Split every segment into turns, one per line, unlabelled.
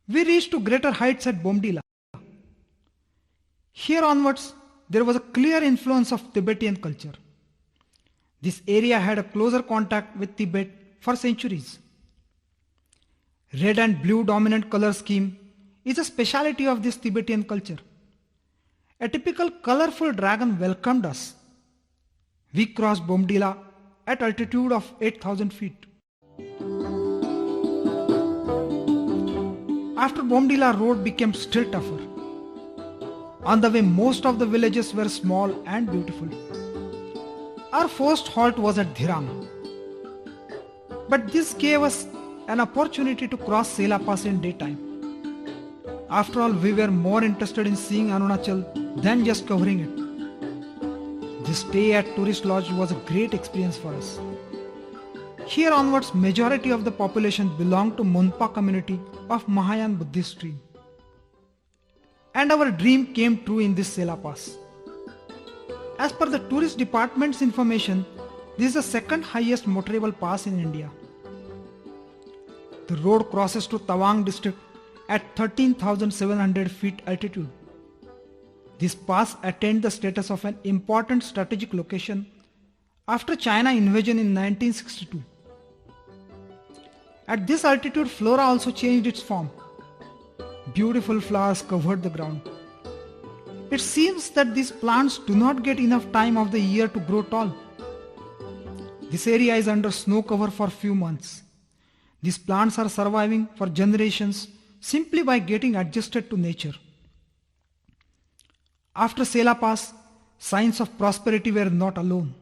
We reached to greater heights at Bomdila. Here onwards, there was a clear influence of Tibetan culture. This area had a closer contact with Tibet for centuries. Red and blue dominant color scheme is a speciality of this Tibetan culture. A typical colorful dragon welcomed us. We crossed Bomdila at altitude of 8,000 feet. After Bomdila, road became still tougher. On the way, most of the villages were small and beautiful. Our first halt was at Dhirang. But this gave us an opportunity to cross Sela Pass in daytime. After all, we were more interested in seeing Arunachal than just covering it. This stay at tourist lodge was a great experience for us. Here onwards, majority of the population belonged to Monpa community of Mahayana Buddhist stream. And our dream came true in this Sela Pass. As per the tourist department's information, this is the second highest motorable pass in India. The road crosses to Tawang district at 13,700 feet altitude. This pass attained the status of an important strategic location after China invasion in 1962. At this altitude, flora also changed its form. Beautiful flowers covered the ground. It seems that these plants do not get enough time of the year to grow tall. This area is under snow cover for few months. These plants are surviving for generations simply by getting adjusted to nature. After Sela Pass, signs of prosperity were not alone.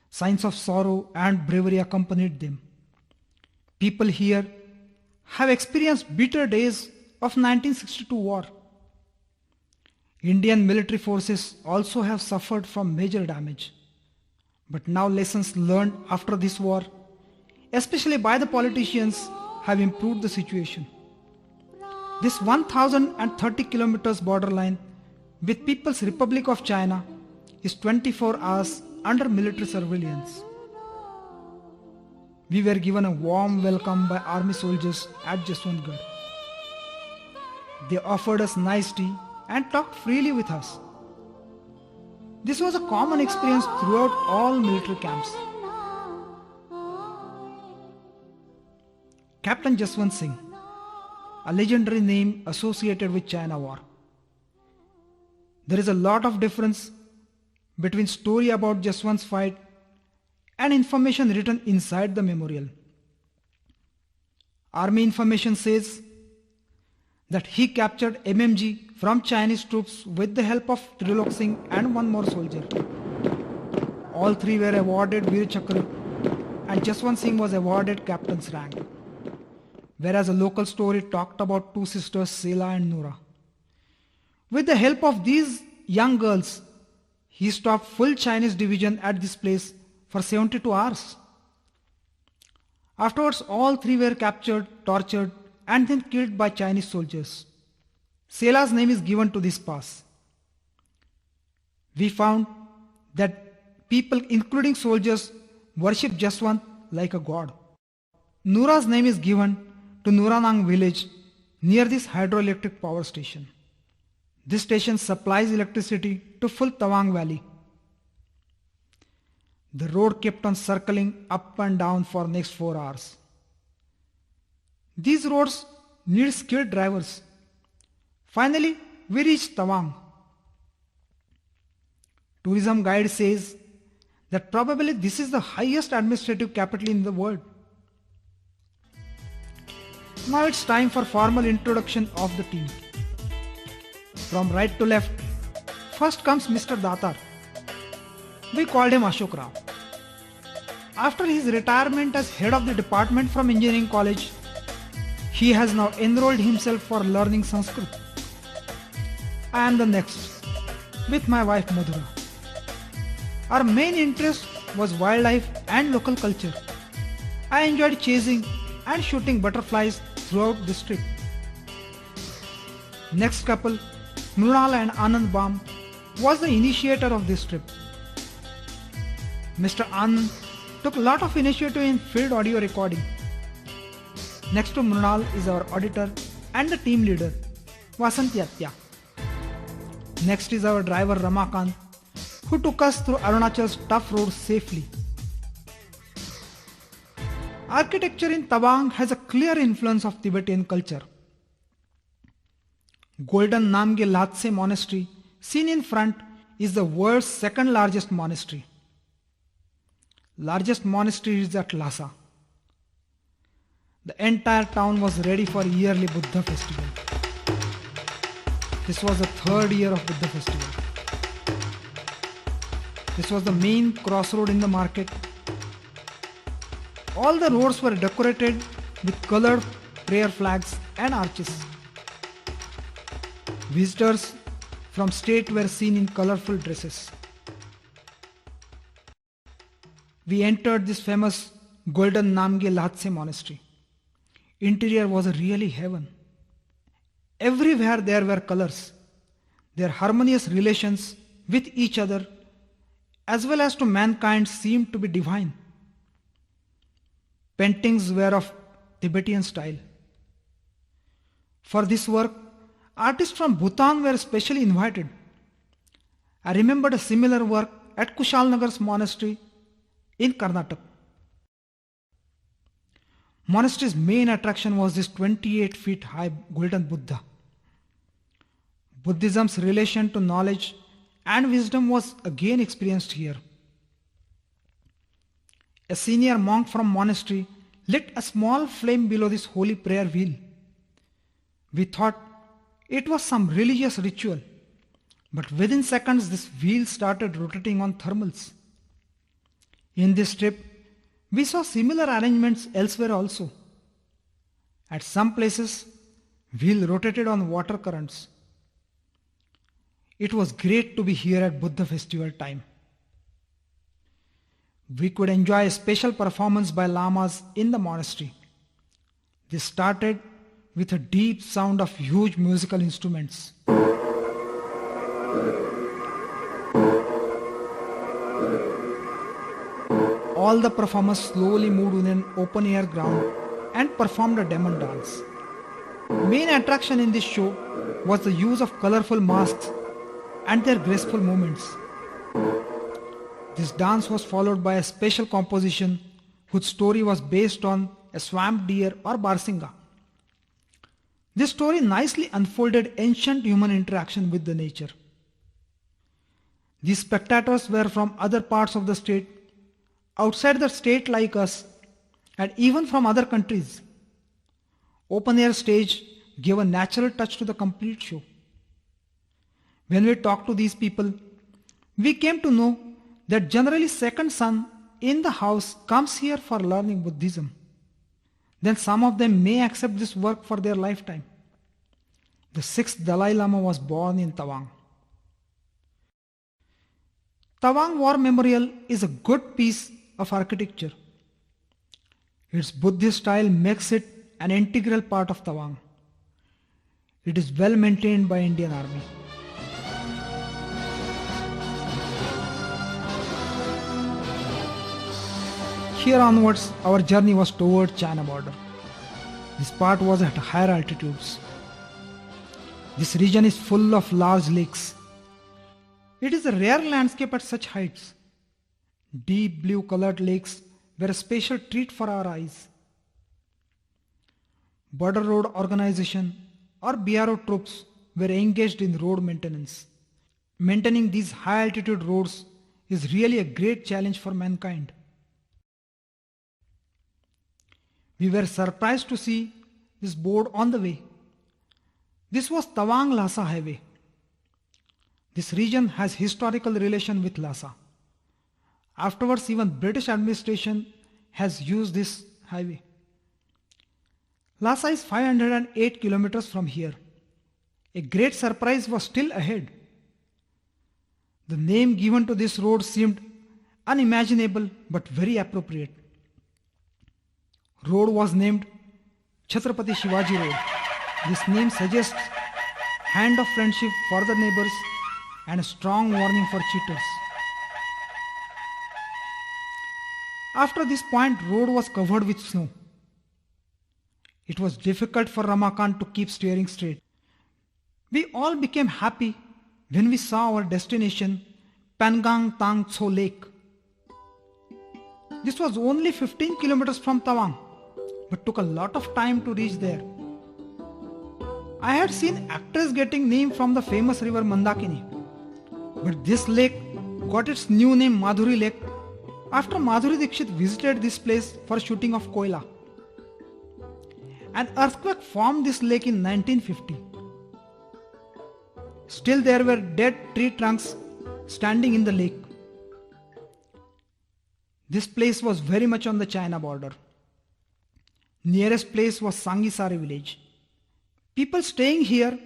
Signs of sorrow and bravery accompanied them. People here have experienced bitter days of 1962 war. Indian military forces also have suffered from major damage. But now lessons learned after this war, especially by the politicians, have improved the situation. This 1030 kilometers borderline with People's Republic of China is 24 hours under military surveillance. We were given a warm welcome by army soldiers at Jaswantgarh. They offered us nice tea and talked freely with us. This was a common experience throughout all military camps. Captain Jaswant Singh, a legendary name associated with China war. There is a lot of difference between story about Jaswant's fight and information written inside the memorial. Army information says that he captured MMG from Chinese troops with the help of Trilok Singh and one more soldier. All three were awarded Veer Chakra and Jaswant Singh was awarded captain's rank. Whereas a local story talked about two sisters Sela and Noora. With the help of these young girls, he stopped full Chinese division at this place for 72 hours. Afterwards, all three were captured, tortured, and then killed by Chinese soldiers. Sela's name is given to this pass. We found that people, including soldiers, worship Jaswant like a god. Noora's name is given to Nooranang village near this hydroelectric power station. This station supplies electricity to full Tawang Valley. The road kept on circling up and down for next 4 hours. These roads need skilled drivers. Finally, we reached Tawang. Tourism guide says that probably this is the highest administrative capital in the world. Now it's time for formal introduction of the team. From right to left, first comes Mr. Datar. We called him Ashok Rao. After his retirement as head of the department from engineering college, he has now enrolled himself for learning Sanskrit. I am the next, with my wife Madhura. Our main interest was wildlife and local culture. I enjoyed chasing and shooting butterflies throughout this trip. Next couple, Mrunal and Anand Bam, was the initiator of this trip. Mr. Anand took a lot of initiative in field audio recording. Next to Mrunal is our auditor, and the team leader, Vasanti Atya. Next is our driver Ramakant, who took us through Arunachal's tough roads safely. Architecture in Tawang has a clear influence of Tibetan culture. Golden Namgyal Latse Monastery, seen in front, is the world's second largest monastery. Largest monastery is at Lhasa. The entire town was ready for yearly Buddha festival. This was the third year of Buddha festival. This was the main crossroad in the market. All the roads were decorated with colored prayer flags and arches. Visitors from state were seen in colorful dresses. We entered this famous Golden Namgyal Latse monastery. Interior was really heaven. Everywhere there were colors. Their harmonious relations with each other as well as to mankind seemed to be divine. Paintings were of Tibetan style. For this work, artists from Bhutan were specially invited. I remembered a similar work at Kushalnagar's monastery in Karnataka. Monastery's main attraction was this 28 feet high golden Buddha. Buddhism's relation to knowledge and wisdom was again experienced here. A senior monk from monastery lit a small flame below this holy prayer wheel. We thought it was some religious ritual, but within seconds this wheel started rotating on thermals. In this trip, we saw similar arrangements elsewhere also. At some places, wheel rotated on water currents. It was great to be here at Buddha festival time. We could enjoy a special performance by lamas in the monastery. This started with a deep sound of huge musical instruments. All the performers slowly moved in an open air ground and performed a demon dance. Main attraction in this show was the use of colorful masks and their graceful movements. This dance was followed by a special composition whose story was based on a swamp deer or barsinga. This story nicely unfolded ancient human interaction with the nature. These spectators were from other parts of the state, outside the state like us, and even from other countries. Open air stage gave a natural touch to the complete show. When we talked to these people, we came to know that generally second son in the house comes here for learning Buddhism. Then some of them may accept this work for their lifetime. The sixth Dalai Lama was born in Tawang. Tawang War Memorial is a good piece of architecture. Its Buddhist style makes it an integral part of Tawang. It is well maintained by Indian Army. Here onwards, our journey was toward China border. This part was at higher altitudes. This region is full of large lakes. It is a rare landscape at such heights. Deep blue colored lakes were a special treat for our eyes. Border Road Organization or BRO troops were engaged in road maintenance. Maintaining these high altitude roads is really a great challenge for mankind. We were surprised to see this board on the way. This was Tawang Lhasa Highway. This region has historical relation with Lhasa. Afterwards, even British administration has used this highway. Lhasa is 508 kilometers from here. A great surprise was still ahead. The name given to this road seemed unimaginable but very appropriate. Road was named Chhatrapati Shivaji Road. This name suggests hand of friendship for the neighbors and a strong warning for cheaters. After this point, road was covered with snow. It was difficult for Ramakant to keep steering straight. We all became happy when we saw our destination, Pangang Tang Tso Lake. This was only 15 kilometers from Tawang, but took a lot of time to reach there. I had seen actors getting named from the famous river Mandakini, but this lake got its new name Madhuri Lake after Madhuri Dixit visited this place for shooting of Koila. An earthquake formed this lake in 1950. Still there were dead tree trunks standing in the lake. This place was very much on the China border. Nearest place was Sangisari village. People staying here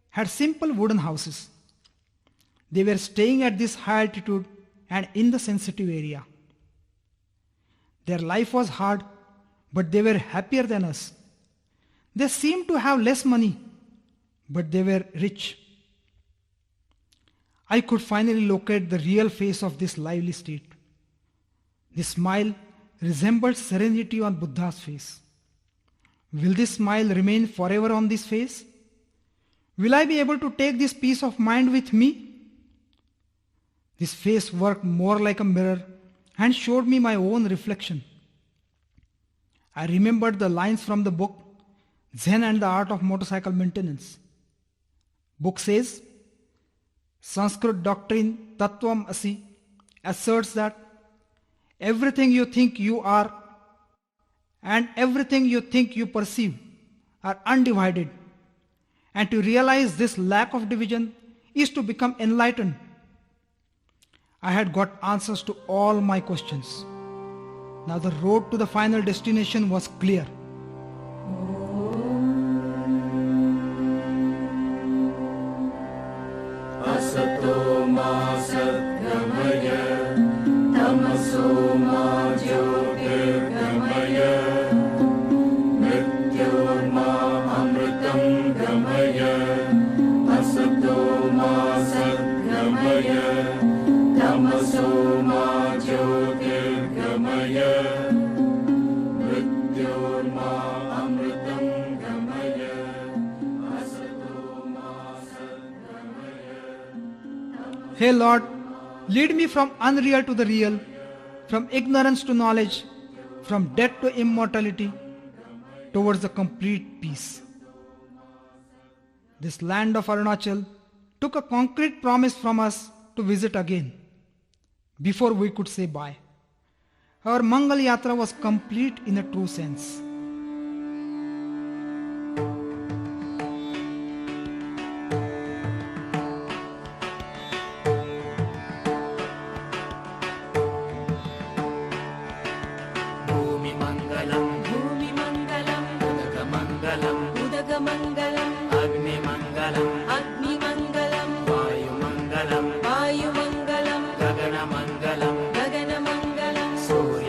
had simple wooden houses. They were staying at this high altitude and in the sensitive area. Their life was hard, but they were happier than us. They seemed to have less money, but they were rich. I could finally locate the real face of this lively state. The smile resembled serenity on Buddha's face. Will this smile remain forever on this face? Will I be able to take this peace of mind with me? This face worked more like a mirror and showed me my own reflection. I remembered the lines from the book Zen and the Art of Motorcycle Maintenance. Book says, Sanskrit doctrine Tattvam Asi asserts that everything you think you are and everything you think you perceive are undivided, and to realize this lack of division is to become enlightened. I had got answers to all my questions. Now the road to the final destination was clear.
Asato ma sadgamaya, tamaso ma jyotirgamaya, mrityor ma amritam gamaya. Asato ma sadgamaya, tamaso ma jyotirgamaya, mrityor ma amritam gamaya. Asato ma sadgamaya.
Hey Lord, lead me from unreal to the real, from ignorance to knowledge, from death to immortality, towards the complete peace. This land of Arunachal took a concrete promise from us to visit again, before we could say bye. Our Mangal Yatra was complete in a true sense.
Bhumi Mangalam, Bhumi Mangalam, Udaga Mangalam, Udaga Mangalam, Agni Mangalam, Agni Mangalam, Vayu Mangalam, Vayu Mangalam, Gagana Mangalam, Gagana Mangalam, Surya